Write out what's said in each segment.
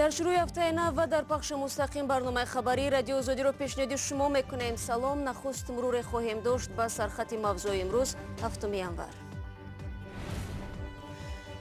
дар шурӯи ҳафтаи нав ва дар пахши мустақим барномаи хабарии радиои Озодиро пешниҳоди шумо мекунем. Салом, нахуст муруре хоҳем дошт ба сархати мавзӯи имрӯз 7 январ.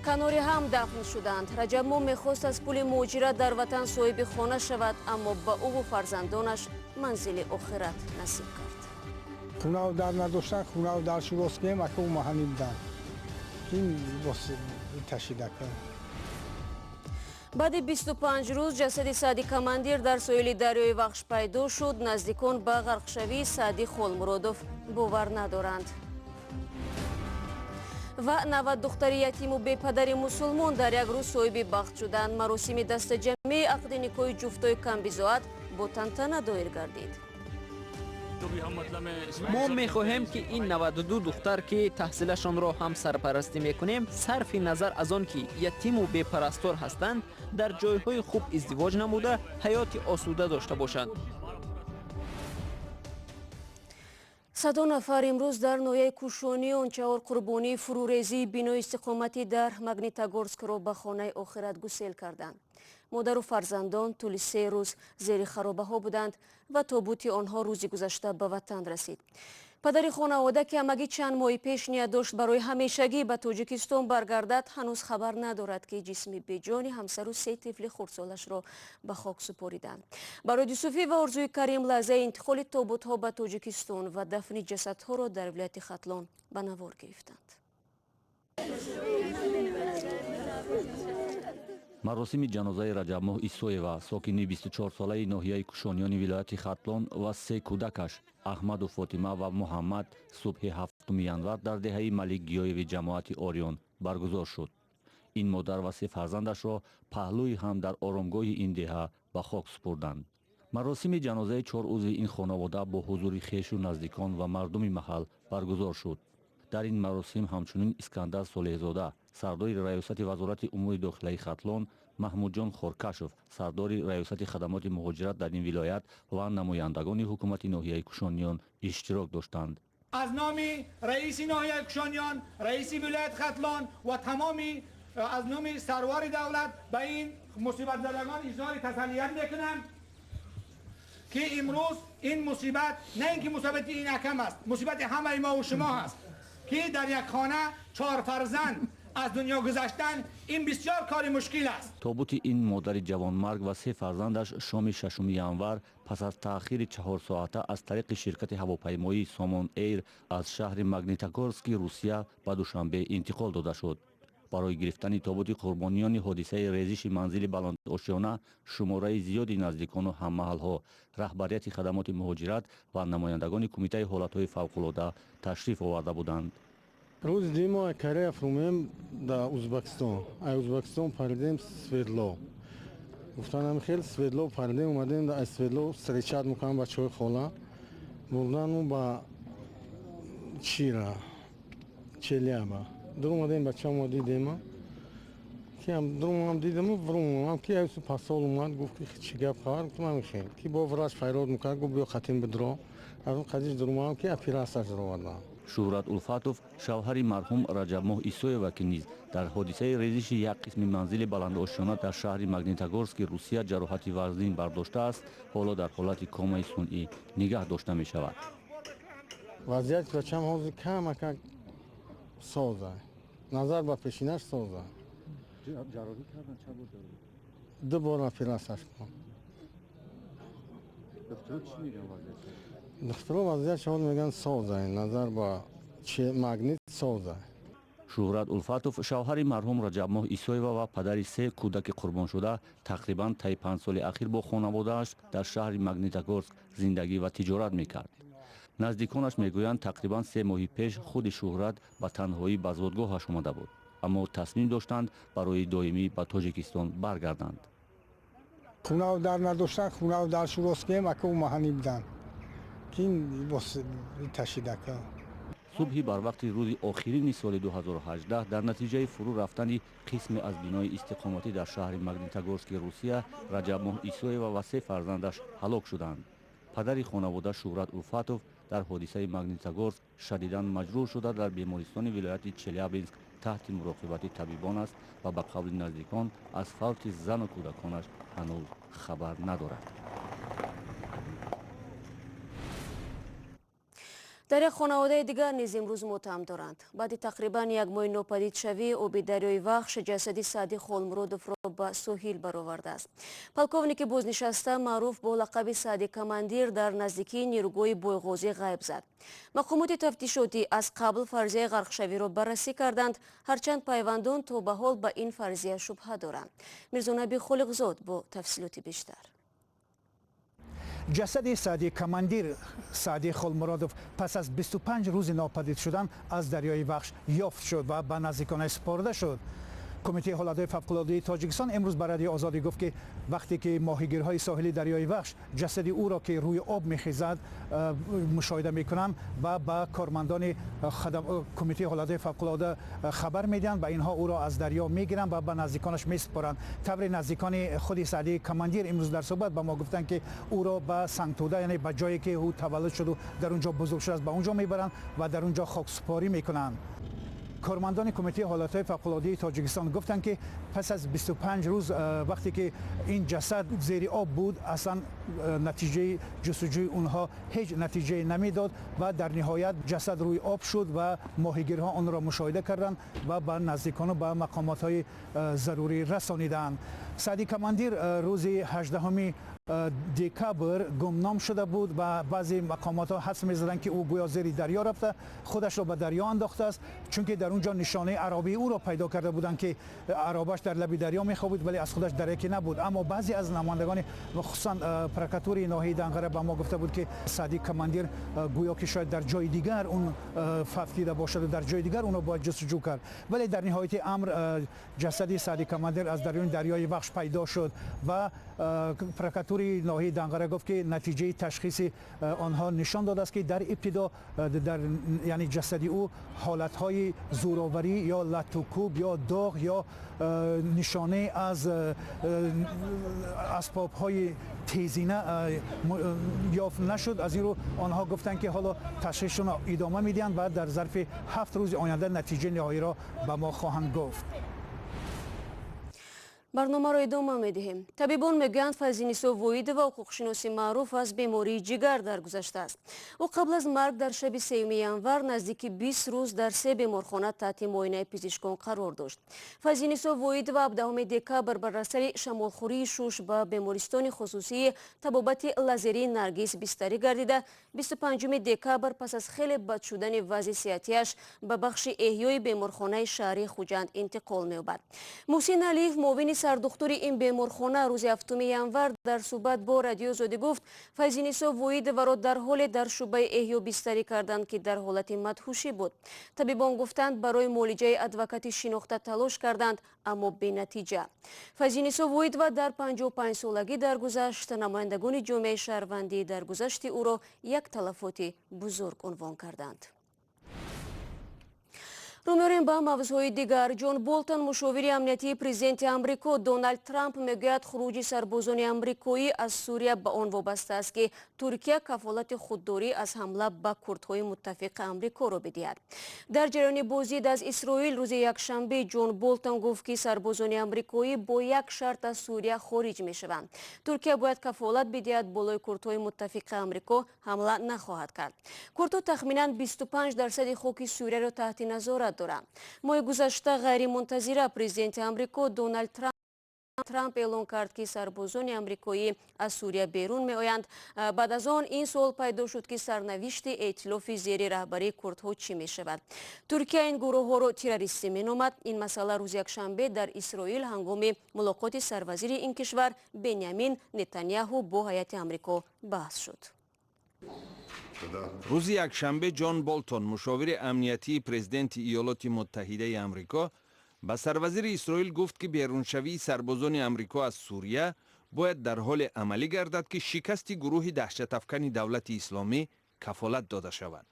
канори ҳам дафн шуданд. Раҷабмоҳ мехост аз пули муҳоҷират дар ватан соҳиби хона шавад, аммо ба ӯву фарзандонаш манзили охират насиб кард. Хунав дар надоштан, хунав дар шурос кем, ака у маҳани будан. Ин бос ташидака. баъди 25 рӯз ҷасади Саъди командир дар соҳили дарёи Вахш пайдо шуд. Наздикон ба ғарқшавии Саъди Холмуродов бовар надоранд. ва 90 духтари ятиму бепадари мусулмон дар як рӯз соҳиби бахт шуданд. маросими дастаҷамъии ақди никоҳи ҷуфтои камбизоат бо тантана доир гардид. мо мехоҳем ки ин 92 духтар ки таҳсилашонро ҳам сарпарастӣ мекунем, сарфи назар аз он ки ятиму бепарастор ҳастанд, дар ҷойҳои хуб издивоҷ намуда ҳаёти осуда дошта бошанд. 100 нафар имрӯз дар ноҳияи Кушониён 4 қурбонии фурӯрезии бинои истиқоматӣ дар Магнитогорскро ба хонаи охират гусел карданд. модару фарзандон тӯли 3 рӯз зери харобаҳо буданд ва тобути онҳо рӯзи гузашта ба ватан расид. падари хонавода ки амагӣ чанд моҳи пеш ният дошт барои ҳамешагӣ ба Тоҷикистон баргардад, ҳанӯз хабар надорад ки ҷисми беҷони ҳамсару 3 тифли хурдсолашро ба хок супориданд. барои Юсуфӣ ва Орзуи Карим лаҳзаи интиқоли тобутҳо ба Тоҷикистон ва дафни ҷасадҳоро дар вилояти Хатлон ба навор гирифтанд. маросими ҷанозаи Раҷабмоҳ Исоева, сокини 24-солаи ноҳияи Кушониёни вилояти Хатлон ва 3 кӯдакаш Аҳмаду Фотима ва Муҳаммад субҳи 7 январ дар деҳаи Малик Гиёеви ҷамоати Орион баргузор шуд. ин модар ва 3 фарзандашро паҳлӯи ҳам дар оромгоҳи ин деҳа ба хок супурданд. маросими ҷанозаи 4 узви ин хонавода бо ҳузури хешу наздикон ва мардуми маҳал баргузор шуд. дар ин маросим ҳамчунин Искандар Солеҳзода, сардори раёсати вазорати умури дохилаи Хатлон, Маҳмудҷон Хоркашов, сардори раёсати хадамоти муҳоҷират дар ин вилоят ва намояндагони ҳукумати ноҳияи Кушониён иштирок доштанд. аз номи раиси ноҳияи Кушониён, раиси вилояти Хатлон ва тамоми аз номи сарвори давлат ба ин мусибатзадагон изҳори таsalliят мекунам ки имрӯз ин мусибат на ин ки мусибати ин акам аст, мусибати ҳамаи мо ва шумо аст ки дар як хона 4 фарзанд аз дунё гузаштан, ин бисёр кори мушкил аст. тобути ин модари ҷавонмарг ва 3 фарзандаш шоми 6 январ пас аз таъхири 4 соата аз тариқи ширкати ҳавопаймоии Somon Air аз шаҳри Магнитогорски Русия ба Душанбе интиқол дода шуд. барои гирифтани тобути қурбониёни ҳодисаи резиши манзили баландошиёна шумораи зиёди наздикону ҳаммаҳалҳо, раҳбарияти хадамоти муҳоҷират ва намояндагони кумитаи ҳолатҳои фавқулода ташриф оварда буданд. рӯз димо Корея фрумем да Узбекистон. Ай Узбекистон паридем Свердлов. Гуфтанам хел Свердлов паридем, омадем да Свердлов встречат мекунам ба чой хола. Бурдан ба Чира, Челяба. дар омадем бачамо дидем. ки ам друм дидем, врум ки айсу пасол омад, гуфт ки чӣ гап хабар, гуфтам хел. Ки бо врач файрод мекард, гуфт биё хатим бидро. аз он қадиш друм ки операсияш роварда. Шӯҳрат Улфатов, шавҳари марҳум Раҷабмоҳ Исоева ки низ дар ҳодисаи резиши як қисми манзили баландошиёна дар шаҳри Магнитогорски Русия ҷароҳати вазнин бардоштааст, ҳоло дар ҳолати комаи сунъӣ нигаҳ дошта мешавад. вазъияти бачам ҳозир камака соза. назар ба пешинаш соза. ҷарроҳӣ кардан ча бор ҷарроҳӣ? 2 бор операсияш кунам. духтуро чӣ меган вазъияти? духтуро вазъияти ҳозир меган соза, назар ба магнит соза. Шӯҳрат Улфатов, шавҳари марҳум Раҷабмоҳ Исоева ва падари 3 кӯдаки қурбоншуда, тақрибан таи 5 соли ахир бо хонаводааш дар шаҳри Магнитогорск зиндагӣ ва тиҷорат мекард. наздиконаш мегӯянд тақрибан 3 моҳи пеш худи Шӯҳрат ба танҳоӣ ба зодгоҳаш омада буд, аммо тасмим доштанд барои доимӣ ба Тоҷикистон баргарданд. хунав дар надоштан, хунав дар шурос кем, ака у маҳани будан. ки ин бос ташидака. субҳи барвақти рӯзи охирини соли 2018 дар натиҷаи фурӯ рафтани қисме аз бинои истиқоматӣ дар шаҳри Магнитогорски Русия, Раҷабмоҳ Исоева ва 3 фарзандаш ҳалок шуданд. падари хонавода Шӯҳрат Улфатов дар ҳодисаи магнитогорск шадидан маҷрӯҳ шуда дар бемористони вилояти челябинск таҳти муроқибати табибон аст ва ба қавли наздикон аз фавти зану кӯдаконаш ҳанӯз хабар надорад. дар як хонаводаи дигар низ имрӯз мотам доранд. баъди тақрибан як моҳи нопадидшавӣ оби дарёи Вахш ҷасади Саъди Холмуродовро ба соҳил баровардааст. полковники бознишаста маъруф бо лақаби Саъди Командир дар наздикии нирӯгоҳи Бойғозӣ ғайб зад. мақомоти тафтишотӣ аз қабл фарзияи ғарқшавиро баррасӣ карданд, ҳарчанд пайвандон то ба ҳол ба ин фарзия шубҳа доранд. Мирзонаби Холиқзод бо тафсилоти бештар. ҷасади Саъди Командир Саъди Холмуродов пас аз 25 рӯзи нопадид шудан аз дарёи Вахш ёфт шуд ва ба наздиконаш спорда шуд. کمیته حالات فوق‌العاده تاجیکستان امروز به رادیو آزادی گفت که وقتی که ماهیگیرهای ساحلی دریای وخش جسد او را که روی آب می‌خیزد مشاهده می‌کنند و با کارمندان کمیته حالات فوق‌العاده خبر میدن و اینها او را از دریا میگیرند و به نزدیکانش میسپارند. طبری نزدیکان خود سعدی کماندیر امروز در صحبت به ما گفتند که او را به سنگتوده یعنی به جایی که او تولد شد و در اونجا بزرگ شده است به اونجا میبرند و در اونجا خاکسپاری میکنند. کارمندان کمیته حالات فوق‌العاده تاجیکستان گفتند که پس از 25 روز وقتی که این جسد زیر آب بود اصلا نتیجه جستجوی اونها هیچ نتیجه نمیداد و در نهایت جسد روی آب شد و ماهیگیرها آن را مشاهده کردند و به نزدیکان و به مقامات ضروری رسانیدند. سعدی کماندیر روز 18 دکبر گمنام شده بود و بعضی مقامات ها حدس می‌زدند که او گویا زیر دریا رفته خودش را به دریا انداخته است، چون که در اونجا نشانه عرابی او را پیدا کرده بودند که عرابش در لب دریا می‌خوابید ولی از خودش درکی نبود. اما بعضی از نمایندگان خصوصا پرکاتوری ناحیه دنقره به ما گفته بود که سعدی کماندیر گویا که شاید در جای دیگر اون ففتیده باشد و در جای دیگر اون را باید جستجو کرد، ولی در نهایت امر جسد سعدی کماندیر از درون دریای وخش پیدا شد و پرکاتوری ناحیه دنقره گفت که نتیجه تشخیص آنها نشان داده است که در ابتدا در یعنی جسد او حالت‌های زوراوری یا لطوکوب یا داغ یا نشانه از اسباب‌های تیزینه یافت نشد. از این رو آنها گفتند که حالا تشخیصشون ادامه میدن و در ظرف 7 روز آینده نتیجه نهایی را به ما خواهند گفت. барномаро идома медиҳем. табибон мегӯянд Файзинисо Воидова ҳуқуқшиноси маъруф аз бемории ҷигар даргузаштааст. ӯ қабл аз марг дар шаби 3 январ наздики 20 рӯз дар 3 беморхона таҳти муоинаи пизишкон қарор дошт. Файзинисо Воидова 17 декабр бар асари шамолхӯрии шуш ба бемористони хусусии табобати лазерии Наргиз бистарӣ гардида 25 декабр пас аз хеле бад шудани вазъи сеҳатиаш ба бахши эҳёи беморхонаи шаҳрии Хуҷанд интиқол меёбад. Муҳсин Алиев муовини сардухтури ин беморхона рӯзи 7 январ дар суҳбат бо радио Озодӣ гуфт Файзинисо Воидоваро дар ҳоле дар шӯъбаи эҳё бистарӣ карданд ки дар ҳолати мадҳушӣ буд. Табибон гуфтанд барои муолиҷаи адвокатӣ шинохта талош карданд, аммо бенатиҷа. Файзинисо Воидова дар 55 солагӣ даргузашт. намояндагони ҷомеаи шаҳрвандӣ даргузашти ӯро як талафоти бузург унвон карданд. рӯмёрем ба мавзӯи дигар. Ҷон Болтон мушовири амнияти президенти Амрико Доналд Трамп мегӯяд хуруҷи сарбозони амрикоӣ аз Сурия ба он вобаста аст ки Туркия кафолати худдорӣ аз ҳамла ба курдҳои муттафиқи Амрикоро бидиҳад. дар ҷараёни боздид аз Исроил рӯзи якшанбе Ҷон Болтон гуфт ки сарбозони амрикоӣ бо як шарт аз Сурия хориҷ мешаванд. Туркия бояд кафолат бидиҳад болои курдҳои муттафиқи Амрико ҳамла нахоҳад кард. Курдҳо тахминан 25% хоки Суриyaро таҳти назорат дорад. моҳи гузашта ғайримунтазира президенти Амрико Доналд Трамп эълон кард ки сарбозони амрикоӣ аз Сурия берун меоянд. баъд аз он ин суол пайдо шуд ки сарнавишти эътилофи зери раҳбарии курдҳо чӣ мешавад. Туркия ин гурӯҳҳоро террористӣ меномад. ин масъала рӯзи якшанбе дар Исроил ҳангоми мулоқоти сарвазири ин кишвар Беньямин Нетаньяҳу бо ҳайати Амрико баҳс шуд. рӯзи якшанбе Ҷон Болтон мушовири амниятии президенти иёлоти муттаҳидаи амрико ба сарвазири Исроил гуфт ки беруншавии сарбозони амрико аз Сурия бояд дар ҳоле амалӣ гардад ки шикасти гурӯҳи даҳшатафкани давлати исломӣ кафолат дода шавад.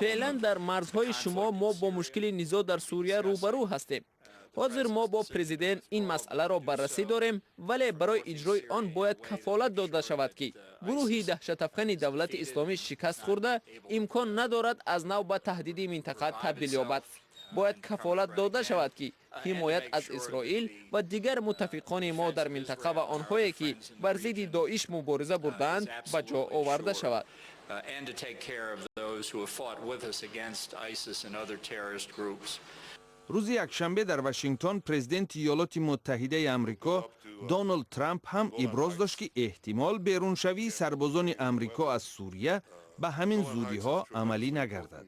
феълан дар марзҳои шумо мо бо мушкили низоъ дар Сурия рӯбарӯ ҳастем. حاضر ما با پرزیدنت این مسئله را بررسی داریم، ولی برای اجرای آن باید کفالت داده شود که گروهی دهشت افکن دولت اسلامی شکست خورده امکان ندارد از نو به تهدید منطقه تبدیل یابد. باید کفالت داده شود که حمایت از اسرائیل و دیگر متفقان ما در منطقه و آنهایی که بر ضد داعش مبارزه بردند به جا آورده شود. روز یکشنبه در واشنگتن پرزیدنت ایالات متحده آمریکا دونالد ترامپ هم ابراز داشت که احتمال بیرونشوی سربازان آمریکا از سوریه به همین زودی ها عملی نگردد.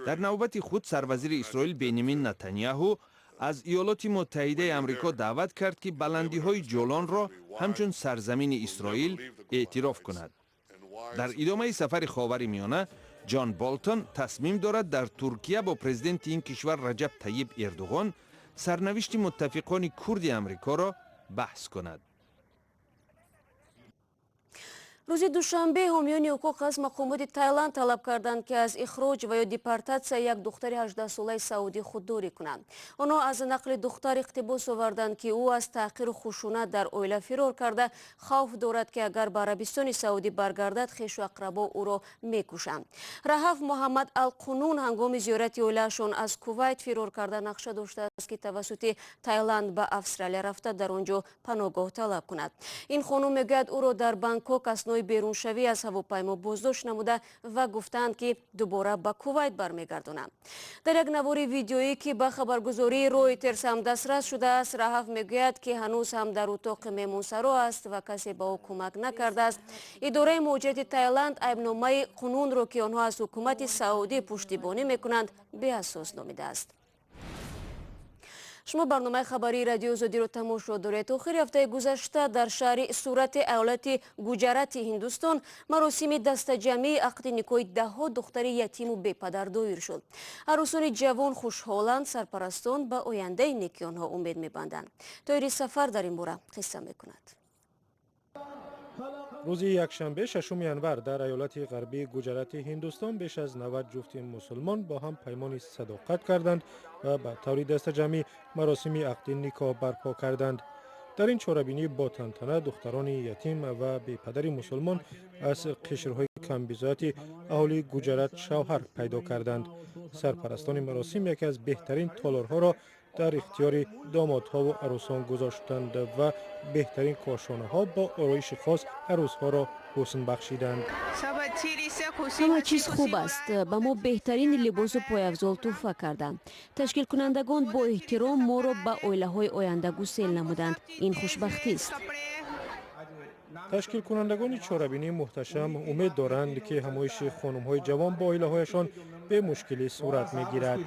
در نوبت خود سروزیر اسرائیل بنیامین نتانیاهو از ایالات متحده آمریکا دعوت کرد که بلندی های جولان را همچون سرزمین اسرائیل اعتراف کند. در ادامه سفر خاورمیانه جان بولتون تصمیم دارد در ترکیه با پرزیدنت این کشور رجب طیب اردوغان سرنوشت متفقان کرد آمریکا را بحث کند. روز دوشنبه حامیان حقوق از مقامات تایلند طلب کردند که از اخراج و یا دیپارتاسیا یک دختر 18 ساله سعودی خودداری کنند. آنها از نقل دختر اقتباس آوردند که او از تحقیر و خشونت در عائله فرار کرده خوف دارد که اگر به عربستان سعودی برگردد خویش و اقربا او را میکشند. رهف محمد القنون هنگام زیارت عائله‌شان از کویت فرار کرده نقشه داشته است که توسط تایلند به استرالیا رفته در آنجا پناهگاه طلب کند. این خانم میگوید او را در بانکوک اسنای بیرونشوی از هواپیما بازداشت نموده و گفتند که دوباره به کویت برمیگردانند. در یک نوار ویدیویی که به خبرگزاری رویترز هم دسترس شده است، رهف میگوید که هنوز هم در اتاق مهمانسرا است و کسی به او کمک نکرده است. اداره مهاجرت تایلند عیبنامه قانون را که آنها از حکومت سعودی پشتیبانی میکنند به اساس نامیده است. شما برنامه خبری رادیو آزادی رو تماشا دارید. آخر هفته گذشته در شهر سورت ایالت گوجرات هندوستان مراسم دسته‌جمعی عقد نکاح 10 دختر یتیم و بی‌پدر دایر شد. عروسان جوان خوشحالند، سرپرستان به آینده نکاح آنها امید می‌بندند. طاهر سفر در این باره قصه می‌کند. روز یکشنبه ششم ینور در ایالت غربی گوجرات هندوستان بیش از 90 جفت مسلمان با هم پیمان صداقت کردند و به طور دسته‌جمعی مراسم عقد نکاح برپا کردند. در این چاره‌بینی با تنتنه دختران یتیم و بی‌پدر مسلمان از قشرهای کمبزاعت اهالی گوجرات شوهر پیدا کردند. سرپرستان مراسم یکی از بهترین تالارها را در اختیار دامادها و عروسان گذاشتند و بهترین کاشانه ها با آرایش خاص عروسها را حسن بخشیدند. همه چیز خوب است. به ما بهترین لباس و پایافزال تحفه کردند. تشکیل کنندگان با احترام ما را به عائله های آینده گسیل نمودند. این خوشبختی است. تشکیل کنندگان چاره‌بینی محتشم امید دارند که همایش خانم‌های جوان با عائله‌هایشان به مشکلی صورت می‌گیرد.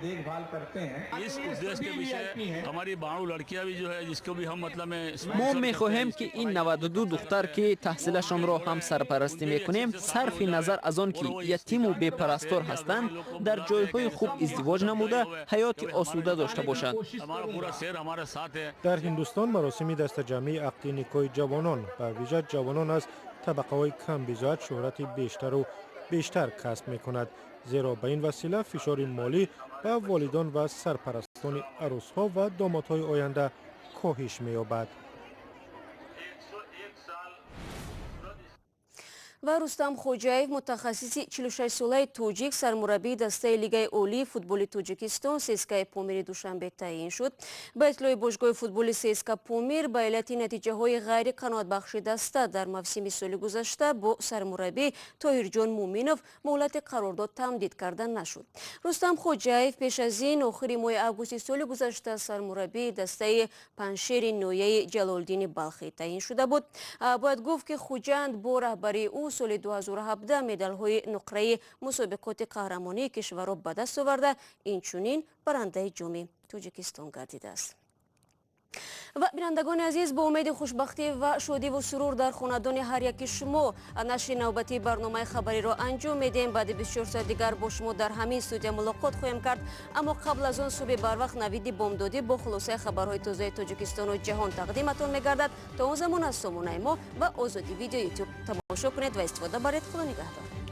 ما می‌خواهیم که این 92 دختر که تحصیلشان را هم سرپرستی می‌کنیم صرف نظر از آن که یتیم و بی‌پرستار هستند در جای‌های خوب ازدواج نموده حیات آسوده داشته باشند. در هندوستان مراسم دسته‌جمعی عقد نکاح جوانان و ویژه جوانان از طبقه‌های کم بزاعت شهرت بیشتر کسب می‌کند، زیرا به این وسیله فشار مالی به والدان و سرپرستان عروس‌ها و دامادهای آینده کاهش می‌یابد. و رستم خوجایف متخصص 46 ساله توجیک سرمربی دسته لیگ اولی فوتبال توجیکستان سیسکا پامیر دوشنبه تعیین شد. به اطلاع باشگاه فوتبال سیسکا پامیر به علت نتیجه های غیر قناعت بخش دسته در موسم سال گذشته با سرمربی طاهرجان مومینوف مهلت قرارداد تمدید کرده نشد. رستم خوجایف پیش از این آخر ماه آگوست سال گذشته سرمربی دسته پنشیر نویه جلالدین بلخی تعیین شده بود. باید گفت که خوجند با رهبری او سال 2017 مدال های نقره مسابقات قهرمانی کشور را به دست آورده، اینچنین برنده جام توجیکستان گردیده است. و بینندگان عزیز، با امید خوشبختی و شادی و سرور در خاندان هر یک شما نشر نوبتی برنامه خبری را انجام میدیم. بعد 24 ساعت دیگر با شما در همین استودیو ملاقات خواهیم کرد، اما قبل از آن صبح بر وقت نوید بامدادی با خلاصه خبرهای تازه تاجیکستان و جهان تقدیمتان میگردد. تا اون زمان از سامانه ما و آزادی ویدیو یوتیوب تماشا کنید و استفاده برید. خدا نگهدار.